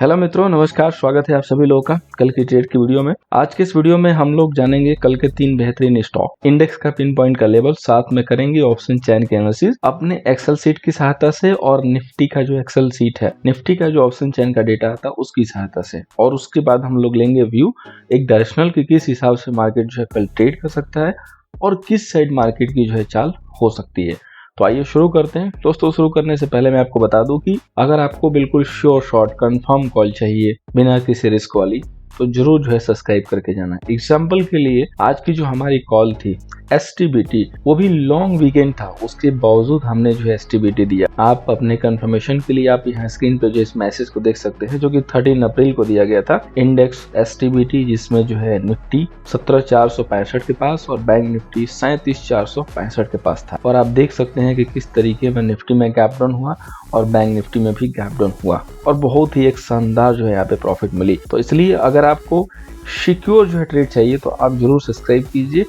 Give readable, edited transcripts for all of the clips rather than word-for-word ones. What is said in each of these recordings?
Hello मित्रों, नमस्कार। स्वागत है आप सभी लोगों का कल की ट्रेड की वीडियो में। आज के इस वीडियो में हम लोग जानेंगे कल के 3 बेहतरीन स्टॉक, इंडेक्स का पिन पॉइंट का लेवल, साथ में करेंगे ऑप्शन चैन के एनालिसिस अपने एक्सेल सीट की सहायता से, और निफ्टी का जो एक्सेल सीट है, निफ्टी का जो ऑप्शन चैन का डेटा आता है उसकी सहायता से। और उसके बाद हम लोग लेंगे व्यू एक डायरेक्शनल की किस हिसाब से मार्केट जो है कल ट्रेड कर सकता है और किस साइड मार्केट की जो है चाल हो सकती है। तो आइए शुरू करते हैं। दोस्तों, शुरू करने से पहले मैं आपको बता दूं कि अगर आपको बिल्कुल श्योर शॉर्ट कंफर्म कॉल चाहिए बिना किसी रिस्क वाली, तो जरूर जो है सब्सक्राइब करके जाना। एग्जाम्पल के लिए आज की जो हमारी कॉल थी STBT, वो भी लॉन्ग वीकेंड था, उसके बावजूद हमने जो है STBT दिया। आप अपने कंफर्मेशन के लिए आप यहाँ स्क्रीन पे जो इस मैसेज को देख सकते हैं, जो कि 13 अप्रैल को दिया गया था। इंडेक्स STBT जिसमें जो है निफ्टी 17,465 के पास और बैंक निफ्टी 37,465 के पास था। और आप देख सकते हैं कि किस तरीके में निफ्टी में गैप डाउन हुआ और बैंक निफ्टी में भी गैप डाउन हुआ, और बहुत ही एक शानदार जो है यहाँ पे प्रॉफिट मिली। तो इसलिए अगर आपको सिक्योर जो है ट्रेड चाहिए तो आप जरूर सब्सक्राइब कीजिए।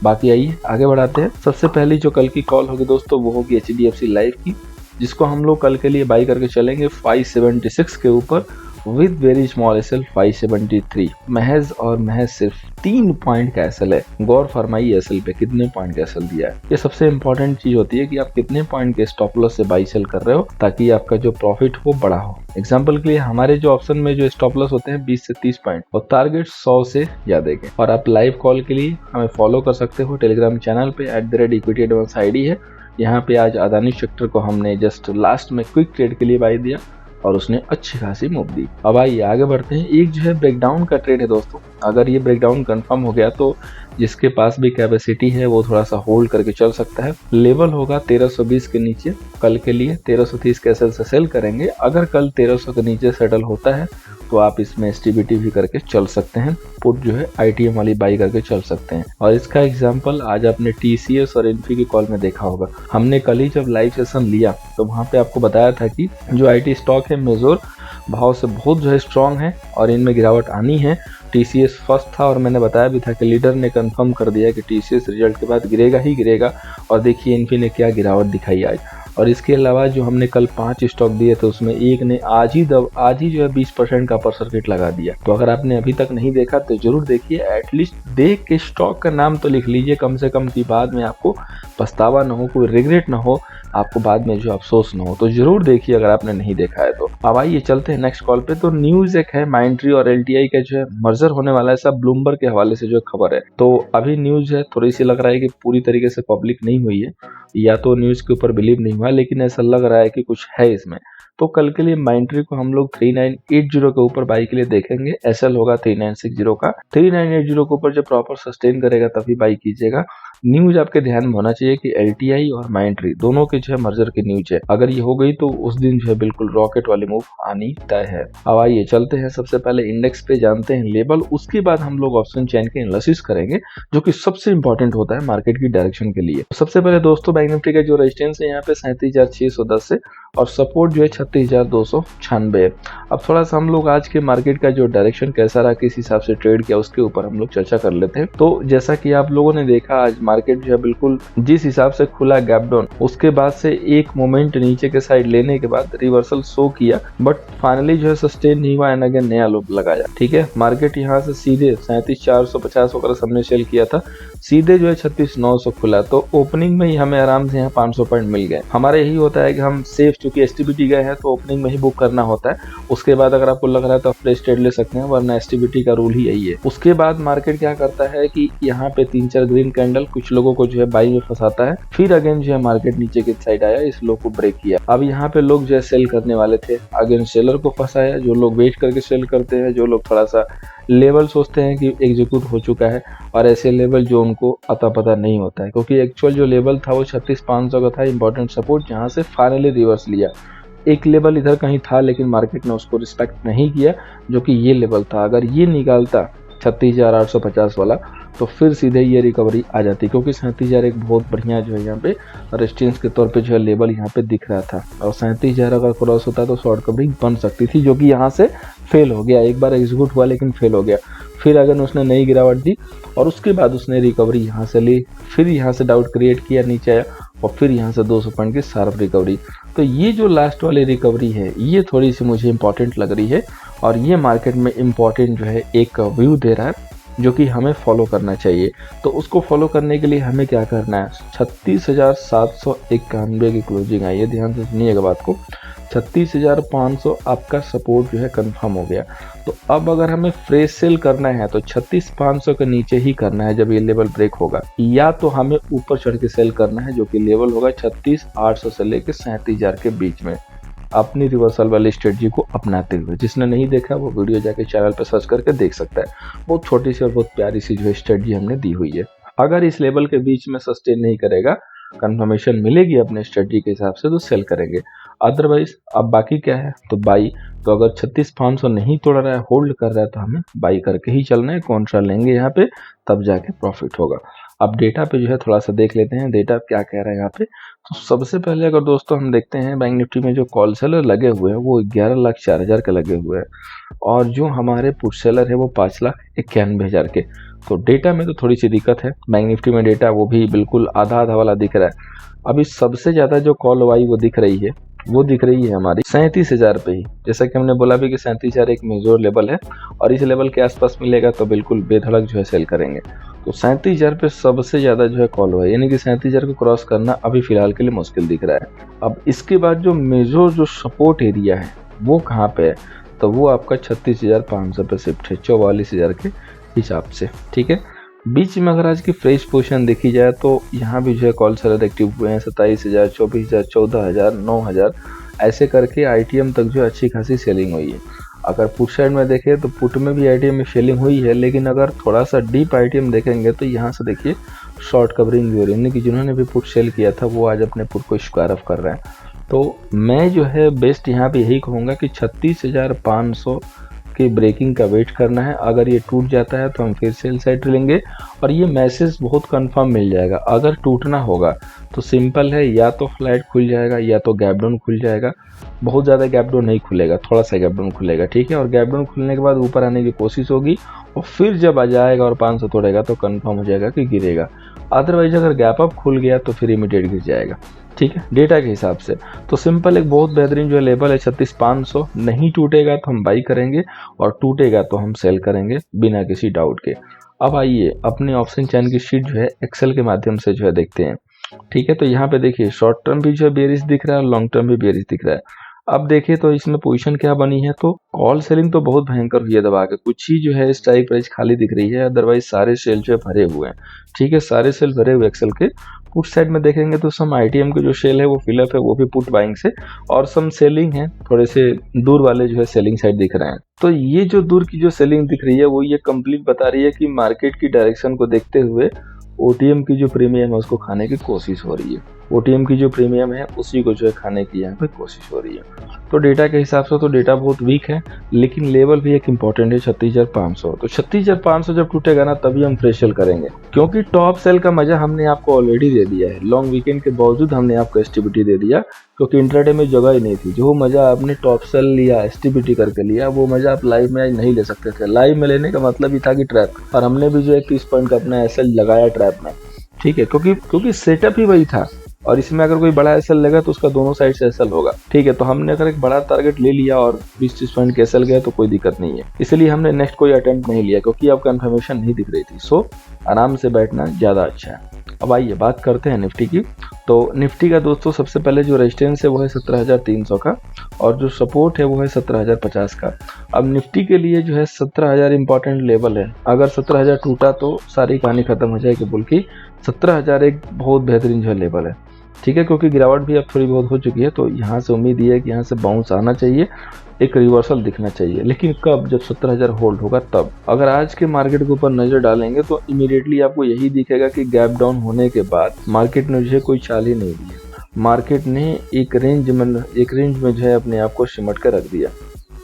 बाकी आइए आगे बढ़ाते हैं। सबसे पहली जो कल की कॉल होगी दोस्तों, वो होगी HDFC लाइफ की, जिसको हम लोग कल के लिए बाई करके चलेंगे 576 के ऊपर विद वेरी स्मॉल एसएल 573। महज और महज सिर्फ 3 पॉइंट का एसएल है। गौर फरमाइए एसएल पे कितने पॉइंट का एसएल दिया है। ये सबसे इंपॉर्टेंट चीज होती है कि आप कितने पॉइंट के स्टॉप लॉस से बाई सेल कर रहे हो, ताकि आपका जो प्रॉफिट हो बड़ा हो। एग्जाम्पल के लिए हमारे जो ऑप्शन में जो स्टॉप लॉस होते हैं 20 से 30 पॉइंट और टारगेट 100 से ज्यादा के। और आप लाइव कॉल के लिए हमें फॉलो कर सकते हो टेलीग्राम चैनल पे @equity advance ID है। यहाँ पे आज अदानी सेक्टर को हमने जस्ट लास्ट में क्विक ट्रेड के लिए बाई दिया और उसने अच्छी खासी मूव दी। अब आइए आगे बढ़ते हैं। एक जो है ब्रेकडाउन का ट्रेड है दोस्तों। अगर ये ब्रेकडाउन कंफर्म हो गया तो जिसके पास भी कैपेसिटी है वो थोड़ा सा होल्ड करके चल सकता है। लेवल होगा 1320 के नीचे। कल के लिए 1330 के एसएल से सेल करेंगे। अगर कल 1300 के नीचे सेटल होता है तो आप इसमें STBT भी करके चल सकते हैं। पुट जो है ITM वाली बाई करके चल सकते हैं। और इसका एग्जांपल आज आपने TCS और इन्फी की कॉल में देखा होगा। हमने कल ही जब लाइव सेशन लिया तो वहां पे आपको बताया था कि जो IT स्टॉक है मेजोर भाव से बहुत जो है स्ट्रांग है और इनमें गिरावट आनी है। TCS फर्स्ट था और मैंने बताया भी था कि लीडर ने कंफर्म कर दिया कि TCS रिजल्ट के बाद गिरेगा ही गिरेगा। और देखिए इन्फी ने क्या गिरावट दिखाई आज। और इसके अलावा जो हमने कल 5 स्टॉक दिए थे उसमें एक ने आज ही जो है 20% का अपर सर्किट लगा दिया। तो अगर आपने अभी तक नहीं देखा तो जरूर देखिए। एटलीस्ट देख के स्टॉक का नाम तो लिख लीजिए कम से कम, की बाद में आपको पछतावा ना हो, कोई रिग्रेट ना हो, आपको बाद में जो अफसोस ना हो। तो जरूर देखिए अगर आपने नहीं देखा है तो। अब आइए चलते हैं नेक्स्ट कॉल पे। तो न्यूज एक है माइंडट्री और LTI का जो है मर्जर होने वाला है, सब ब्लूमबर्ग के हवाले से जो खबर है। तो अभी न्यूज है, थोड़ी सी लग रहा है कि पूरी तरीके से पब्लिक नहीं हुई है, या तो न्यूज के ऊपर बिलीव नहीं हुआ, लेकिन ऐसा लग रहा है कि कुछ है इसमें। तो कल के लिए माइंडट्री को हम लोग 3980 के ऊपर बाई के लिए देखेंगे। एसएल होगा 3960 का। 3980 के ऊपर जब प्रॉपर सस्टेन करेगा तभी बाई कीजिएगा। न्यूज आपके ध्यान में होना चाहिए कि LTI और माइंडट्री दोनों के जो है मर्जर की न्यूज है। अगर ये हो गई तो उस दिन जो है बिल्कुल रॉकेट वाली मूव आनी तय है। अब आइए चलते हैं। सबसे पहले इंडेक्स पे जानते हैं लेवल, उसके बाद हम लोग ऑप्शन चैन के एनालिसिस करेंगे, जो कि सबसे इंपॉर्टेंट होता है मार्केट की डायरेक्शन के लिए। सबसे पहले दोस्तों बैंक निफ्टी का जो रेजिस्टेंस है यहाँ पे 37,610 से, और सपोर्ट जो है 36,296 है। अब थोड़ा सा हम लोग आज के मार्केट का जो डायरेक्शन कैसा रहा, किस हिसाब से ट्रेड किया, उसके ऊपर हम लोग चर्चा कर लेते हैं। तो जैसा कि आप लोगों ने देखा आज मार्केट जो है बिल्कुल जिस हिसाब से खुला गैप डाउन, उसके बाद से एक मोमेंट नीचे के साइड लेने के बाद रिवर्सल शो किया, बट फाइनली जो है सस्टेन नहीं हुआ एंड अगेन नया लो लगाया। ठीक है, मार्केट यहाँ से सीधे 37,450 वगैरह सबने सेल किया था, सीधे जो है 36,900 खुला। तो ओपनिंग में ही हमें आराम से यहाँ 500 पॉइंट मिल गए। हमारे यही होता है कि हम सेफ, चूंकि STBT गए हैं तो ओपनिंग में ही बुक करना होता है। उसके बाद अगर आपको लग रहा है तो फ्रेश ट्रेड ले सकते हैं, वरना STBT का रूल ही यही है। उसके बाद मार्केट क्या करता है कि यहाँ पे 3-4 ग्रीन कैंडल कुछ लोगों को जो है बाई में फंसाता है, फिर अगेन जो है मार्केट नीचे की साइड आया, इस लो को ब्रेक किया। अब यहाँ पे लोग जो है सेल करने वाले थे, अगेन सेलर को फंसाया। जो लोग वेट करके सेल करते हैं, जो लोग थोड़ा सा लेवल सोचते हैं कि एग्जीक्यूट हो चुका है, और ऐसे लेवल जो उनको अता पता नहीं होता है, क्योंकि एक्चुअल जो लेवल था वो 36,500 का था, इंपॉर्टेंट सपोर्ट, जहां से फाइनली रिवर्स लिया। एक लेवल इधर कहीं था लेकिन मार्केट ने उसको रिस्पेक्ट नहीं किया, जो कि ये लेवल था। अगर ये निकालता 36,850 वाला तो फिर सीधे ये रिकवरी आ जाती, क्योंकि 37,000 एक बहुत बढ़िया जो है यहाँ पे रेजिस्टेंस के तौर पे जो है लेवल यहाँ पे दिख रहा था। और 37,000 अगर क्रॉस होता तो शॉर्ट कवरिंग बन सकती थी, जो कि यहाँ से फेल हो गया। एक बार एग्जीक्यूट हुआ लेकिन फेल हो गया। फिर अगर उसने नई गिरावट दी और उसके बाद उसने रिकवरी यहाँ से ली, फिर यहाँ से डाउट क्रिएट किया, नीचे आया, और फिर यहाँ से 200 पॉइंट की शार्प रिकवरी। तो ये जो लास्ट वाली रिकवरी है ये थोड़ी सी मुझे इंपॉर्टेंट लग रही है और ये मार्केट में इंपॉर्टेंट जो है एक व्यू दे रहा है जो कि हमें फॉलो करना चाहिए। तो उसको फॉलो करने के लिए हमें क्या करना है, 36,791 की क्लोजिंग आई है, ध्यान से सुनिएगा बात को। 36,500 आपका सपोर्ट जो है कंफर्म हो गया। तो अब अगर हमें फ्रेश सेल करना है तो 36,500 के नीचे ही करना है जब ये लेवल ब्रेक होगा, या तो हमें ऊपर चढ़ के सेल करना है जो कि लेवल होगा 36,800 से लेकर 37,000 के बीच में, अपनी रिवर्सल वाली स्ट्रेटजी को अपनाते हुए। जिसने नहीं देखा वो वीडियो जाके चैनल पर सर्च करके देख सकता है। बहुत छोटी सी और बहुत प्यारी सी जो है स्ट्रेटजी हमने दी हुई है। अगर इस लेवल के बीच में सस्टेन नहीं करेगा, कंफर्मेशन मिलेगी अपने स्ट्रेटजी के हिसाब से, तो सेल करेंगे। अदरवाइज अब बाकी क्या है, तो बाई। तो अगर 36,500 नहीं तोड़ रहा है, होल्ड कर रहा है, तो हमें बाई करके ही चलना है। कॉन्ट्रा लेंगे यहाँ पे, तब जाके प्रॉफिट होगा। अब डेटा पे जो है थोड़ा सा देख लेते हैं डेटा क्या कह रहा है यहाँ पे। तो सबसे पहले अगर दोस्तों हम देखते हैं बैंक निफ्टी में जो कॉल सेलर लगे हुए हैं वो 11,04,000 के लगे हुए हैं और जो हमारे पुट सेलर है वो 5,91,000 के। तो डेटा में तो थोड़ी सी दिक्कत है। बैंक निफ्टी में डेटा वो भी बिल्कुल आधा आधा वाला दिख रहा है। अभी सबसे ज़्यादा जो कॉल वाई वो दिख रही है हमारी 37,000 पे ही। जैसा कि हमने बोला भी कि 37,000 एक मेजर लेवल है और इस लेवल के आसपास मिलेगा तो बिल्कुल बेधड़क जो है सेल करेंगे। तो 37,000 पे सबसे ज़्यादा जो है कॉल हुआ है, यानी कि 37,000 को क्रॉस करना अभी फिलहाल के लिए मुश्किल दिख रहा है। अब इसके बाद जो मेजर जो सपोर्ट एरिया है वो कहाँ पे है, तो वो आपका 36,500 पे शिफ्ट है, 44,000 के हिसाब से। ठीक है, बीच में अगर आज की फ्रेश पोजीशन देखी जाए तो यहाँ भी जो है कॉल सेलर एक्टिव हुए हैं। 27,000, 24,000, 14,000, 9,000 ऐसे करके आईटीएम तक जो अच्छी खासी सेलिंग हुई है। अगर पुट साइड में देखें तो पुट में भी आईटीएम में सेलिंग हुई है, लेकिन अगर थोड़ा सा डीप आईटीएम देखेंगे तो यहाँ से देखिए शॉर्ट कवरिंग भी हो रही है, यानी कि जिन्होंने भी पुट सेल किया था वो आज अपने पुट को स्क्वायर ऑफ कर रहे हैं। तो मैं जो है बेस्ट यहाँ पे यही कहूँगा कि 36,500 की ब्रेकिंग का वेट करना है। अगर ये टूट जाता है तो हम फिर सेल साइड लेंगे और ये मैसेज बहुत कंफर्म मिल जाएगा। अगर टूटना होगा तो सिंपल है, या तो फ्लैट खुल जाएगा या तो गैप डाउन खुल जाएगा। बहुत ज़्यादा गैप डाउन नहीं खुलेगा, थोड़ा सा गैप डाउन खुलेगा। ठीक है, और गैप डाउन खुलने के बाद ऊपर आने की कोशिश होगी और फिर जब आ जाएगा और 500 तोड़ेगा तो कंफर्म हो जाएगा कि गिरेगा। अदरवाइज अगर गैप अप खुल गया तो फिर इमीडिएट गिर जाएगा। ठीक है, डेटा के हिसाब से तो सिंपल एक बहुत बेहतरीन जो लेवल है 36,500। नहीं टूटेगा तो हम बाई करेंगे और टूटेगा तो हम सेल करेंगे बिना किसी डाउट के। अब आइए अपने ऑप्शन चैन की शीट जो है एक्सेल के माध्यम से जो है देखते हैं। ठीक है, तो यहाँ पे देखिए शॉर्ट टर्म भी जो है बेरिश दिख रहा है और लॉन्ग टर्म भी बेरिश दिख रहा है। अब देखिए तो इसमें पोजीशन क्या बनी है, तो कॉल सेलिंग तो बहुत भयंकर हुई है दबा के, कुछ ही जो है स्ट्राइक प्राइस खाली दिख रही है, अदरवाइज सारे सेल जो है भरे हुए हैं। ठीक है, सारे सेल भरे हुए एक्सेल के। पुट साइड में देखेंगे तो सम आईटीएम के जो सेल है वो फिलअप है, वो भी पुट बाइंग से, और सम सेलिंग है, थोड़े से दूर वाले जो है सेलिंग साइड दिख रहे हैं। तो ये जो दूर की जो सेलिंग दिख रही है वो ये कंप्लीट बता रही है कि मार्केट की डायरेक्शन को देखते हुए ओटीएम की जो प्रीमियम है उसको खाने की कोशिश हो रही है। ओटीएम की जो प्रीमियम है उसी को जो है खाने की यहाँ पे कोशिश हो रही है। तो डेटा के हिसाब से तो डेटा बहुत वीक है, लेकिन लेवल भी एक इंपॉर्टेंट है 36,500। तो 36,500 जब टूटेगा ना तभी हम फ्रेश सेल करेंगे, क्योंकि टॉप सेल का मजा हमने आपको ऑलरेडी दे दिया है। लॉन्ग वीकेंड के बावजूद हमने आपको एसटीबीटी दे दिया, क्योंकि इंट्राडे में जगह ही नहीं थी। जो मजा आपने टॉप सेल लिया, एसटीबीटी करके लिया, वो मजा आप लाइव में आज नहीं ले सकते थे। लाइव में लेने का मतलब ही था कि ट्रैप, और हमने भी जो है 30 पॉइंट का अपना एसएल लगाया ट्रैप में। ठीक है, क्योंकि सेटअप ही वही था, और इसमें अगर कोई बड़ा एसएल लेगा तो उसका दोनों साइड से एसएल होगा। ठीक है, तो हमने अगर एक बड़ा टारगेट ले लिया और 20-30 पॉइंट के एसएल गए तो कोई दिक्कत नहीं है, इसलिए हमने नेक्स्ट कोई अटेम्प्ट नहीं लिया, क्योंकि अब कंफर्मेशन नहीं दिख रही थी। सो आराम से बैठना ज़्यादा अच्छा है। अब आइए बात करते हैं निफ्टी की। तो निफ्टी का दोस्तों सबसे पहले जो रेजिस्टेंस है वो है 17,300 का, और जो सपोर्ट है वो है 17,050 का। अब निफ्टी के लिए जो है 17,000 इंपॉर्टेंट लेवल है। अगर 17,000 टूटा तो सारी कहानी खत्म हो जाएगी, बल्कि 17,000 एक बहुत बेहतरीन जो है लेवल है। ठीक है, क्योंकि गिरावट भी अब थोड़ी बहुत हो चुकी है, तो यहाँ से उम्मीद ये है कि यहाँ से बाउंस आना चाहिए, एक रिवर्सल दिखना चाहिए। लेकिन कब, जब 17,000 होल्ड होगा तब। अगर आज के मार्केट के ऊपर नजर डालेंगे तो इमीडिएटली आपको यही दिखेगा कि गैप डाउन होने के बाद मार्केट ने जो है कोई चाल ही नहीं दी। मार्केट ने एक रेंज में जो है अपने आप को सिमट कर रख दिया।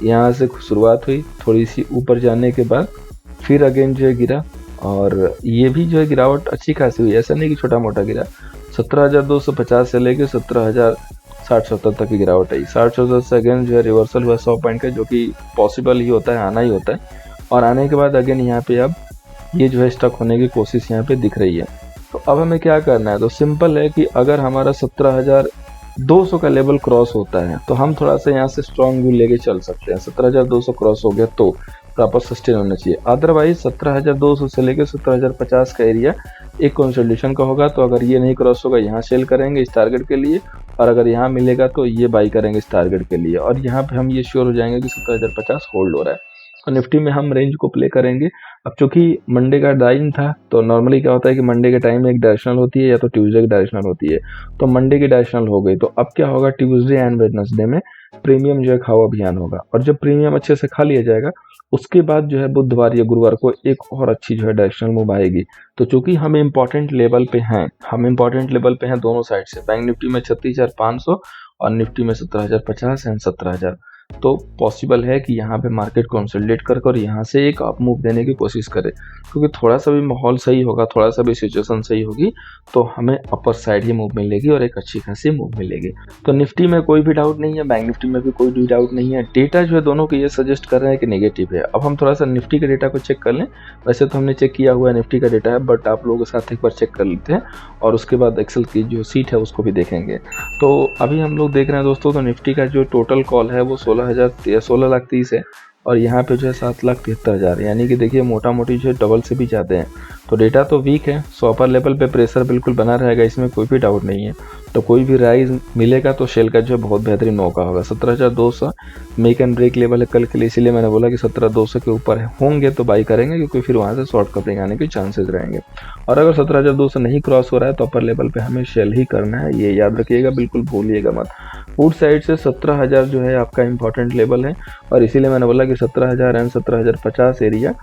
यहाँ से शुरुआत हुई, थोड़ी सी ऊपर जाने के बाद फिर अगेन जो है गिरा, और ये भी जो है गिरावट अच्छी खासी हुई, ऐसा नहीं कि छोटा मोटा गिरा। 17,250 से लेके 17,060-70 तक की गिरावट आई। 60-70 से अगेन जो है रिवर्सल हुआ 100 पॉइंट का, जो कि पॉसिबल ही होता है, आना ही होता है। और आने के बाद अगेन यहाँ पे अब ये जो है स्टक होने की कोशिश यहाँ पे दिख रही है। तो अब हमें क्या करना है, तो सिंपल है कि अगर हमारा 17,200 का लेवल क्रॉस होता है तो हम थोड़ा सा यहाँ से स्ट्रॉन्ग व्यू लेके चल सकते हैं। 17,200 क्रॉस हो गया तो प्रॉपर सस्टेन होना चाहिए, अदरवाइज 17,200 से लेकर 17,050 का एरिया एक कंसोलिडेशन का होगा। तो अगर ये नहीं क्रॉस होगा यहाँ सेल करेंगे इस टारगेट के लिए, और अगर यहाँ मिलेगा तो ये बाई करेंगे इस टारगेट के लिए, और यहाँ पे हम ये श्योर हो जाएंगे कि 17,050 होल्ड हो रहा है। तो निफ्टी में हम रेंज को प्ले करेंगे। अब चूंकि मंडे का टाइम था तो नॉर्मली क्या होता है कि मंडे के टाइम में एक डायरेक्शनल होती है या तो ट्यूसडे की डायरेक्शनल होती है, तो मंडे की डायरेक्शनल हो गई। तो अब क्या होगा, ट्यूसडे एंड वेडनेसडे में प्रीमियम जो है खाओ अभियान होगा, और जब प्रीमियम अच्छे से खा लिया जाएगा उसके बाद जो है बुधवार या गुरुवार को एक और अच्छी जो है डायरेक्शनल मूव आएगी। तो चूंकि हम इंपॉर्टेंट लेवल पे हैं दोनों साइड से, बैंक निफ्टी में 36,500 और निफ्टी में 17,050 एंड 17,000, तो पॉसिबल है कि यहाँ पे मार्केट कंसोलिडेट कर और यहाँ से एक अप मूव देने की कोशिश करे, क्योंकि थोड़ा सा भी माहौल सही होगा, थोड़ा सा भी सिचुएशन सही होगी तो हमें अपर साइड ही मूव मिलेगी और एक अच्छी खासी मूव मिलेगी। तो निफ्टी में कोई भी डाउट नहीं है, बैंक निफ्टी में भी कोई भी डाउट नहीं है। डेटा जो है दोनों के ये सजेस्ट कर रहे हैं कि नेगेटिव है। अब हम थोड़ा सा निफ्टी के डेटा को चेक कर लें। वैसे तो हमने चेक किया हुआ है निफ्टी का डेटा है, बट आप लोगों के साथ एक बार चेक कर लेते हैं और उसके बाद एक्सेल की जो सीट है उसको भी देखेंगे। तो अभी हम लोग देख रहे हैं दोस्तों, तो निफ्टी का जो टोटल कॉल है वो 16,30 है, और यहाँ पे जो है 7,73,000, यानी कि देखिए मोटा मोटी जो है डबल से भी ज़्यादा हैं। तो डेटा तो वीक है, सो अपर लेवल पे प्रेशर बिल्कुल बना रहेगा, इसमें कोई भी डाउट नहीं है। तो कोई भी राइज मिलेगा तो शेल का जो है बहुत बेहतरीन मौका होगा। 17,200 मेक एंड ब्रेक लेवल है कल के लिए, इसीलिए मैंने बोला कि 17,200 के ऊपर होंगे तो बाई करेंगे, क्योंकि फिर वहाँ से शॉर्ट कवरिंग आने के चांसेस रहेंगे। और अगर 17,200 नहीं क्रॉस हो रहा है तो अपर लेवल पे हमें शेल ही करना है, ये याद रखिएगा, बिल्कुल भूलिएगा मत। पुट साइड से 17,000 जो है आपका इंपॉर्टेंट लेवल है, और इसीलिए मैंने बोला कि 17,000 एंड 17,050 एरिया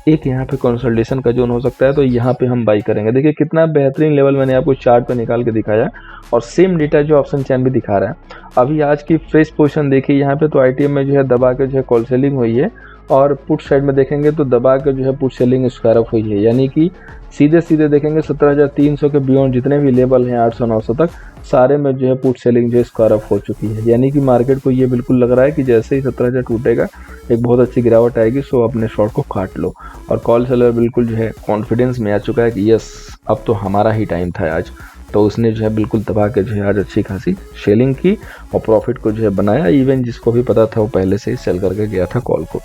एक यहाँ पे कंसोलिडेशन का जोन हो सकता है, तो यहाँ पे हम बाई करेंगे। देखिए कितना बेहतरीन लेवल मैंने आपको चार्ट पे निकाल के दिखाया, और सेम डेटा जो ऑप्शन चैन भी दिखा रहा है। अभी आज की फ्रेश पोजीशन देखिए यहाँ पे, तो आईटीएम में जो है दबा के जो है कॉल सेलिंग हुई है, और पुट साइड में देखेंगे तो दबा के जो है पुट सेलिंग स्क्वायर अप हुई है, यानी कि सीधे देखेंगे 17,300 के बियॉन्ड जितने भी लेवल हैं 800-900 तक, सारे में जो है पुट सेलिंग जो है स्क्वायर अप हो चुकी है। यानी कि मार्केट को ये बिल्कुल लग रहा है कि जैसे ही 17,000 टूटेगा एक बहुत अच्छी गिरावट आएगी, सो अपने शॉर्ट को काट लो। और कॉल सेलर बिल्कुल जो है कॉन्फिडेंस में आ चुका है कि यस अब तो हमारा ही टाइम था आज, तो उसने जो है बिल्कुल दबा के जो है आज अच्छी खासी सेलिंग की और प्रॉफिट को जो है बनाया। इवन जिसको भी पता था वो पहले से ही सेल करके गया था कॉल को,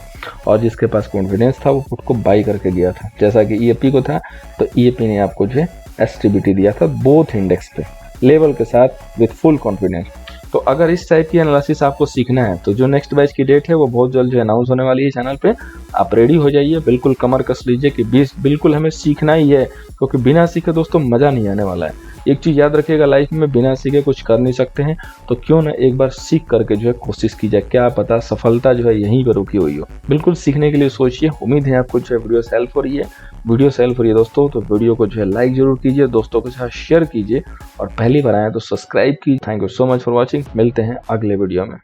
और जिसके पास कॉन्फिडेंस था वो पुट को बाई करके गया था। जैसा कि ईएपी को था, तो ईएपी ने आपको जो है एसटीबीटी दिया था बोथ इंडेक्स पे लेवल के साथ विथ फुल कॉन्फिडेंस। तो अगर इस टाइप की एनालिसिस आपको सीखना है तो जो नेक्स्ट बैच की डेट है वो बहुत जल्द जो अनाउंस होने वाली है चैनल पे, आप रेडी हो जाइए, बिल्कुल कमर कस लीजिए कि बिल्कुल हमें सीखना ही है, क्योंकि बिना सीखे दोस्तों मज़ा नहीं आने वाला है। एक चीज़ याद रखिएगा, लाइफ में बिना सीखे कुछ कर नहीं सकते हैं, तो क्यों ना एक बार सीख करके जो है कोशिश की जाए, क्या पता सफलता जो है यहीं पर रुकी हुई हो। बिल्कुल सीखने के लिए सोचिए। उम्मीद है आपको जो है वीडियो से हेल्प हो रही है दोस्तों, तो वीडियो को जो है लाइक जरूर कीजिए, दोस्तों के साथ शेयर कीजिए, और पहली बार आए तो सब्सक्राइब कीजिए। Thank you so much for watching. मिलते हैं अगले वीडियो में।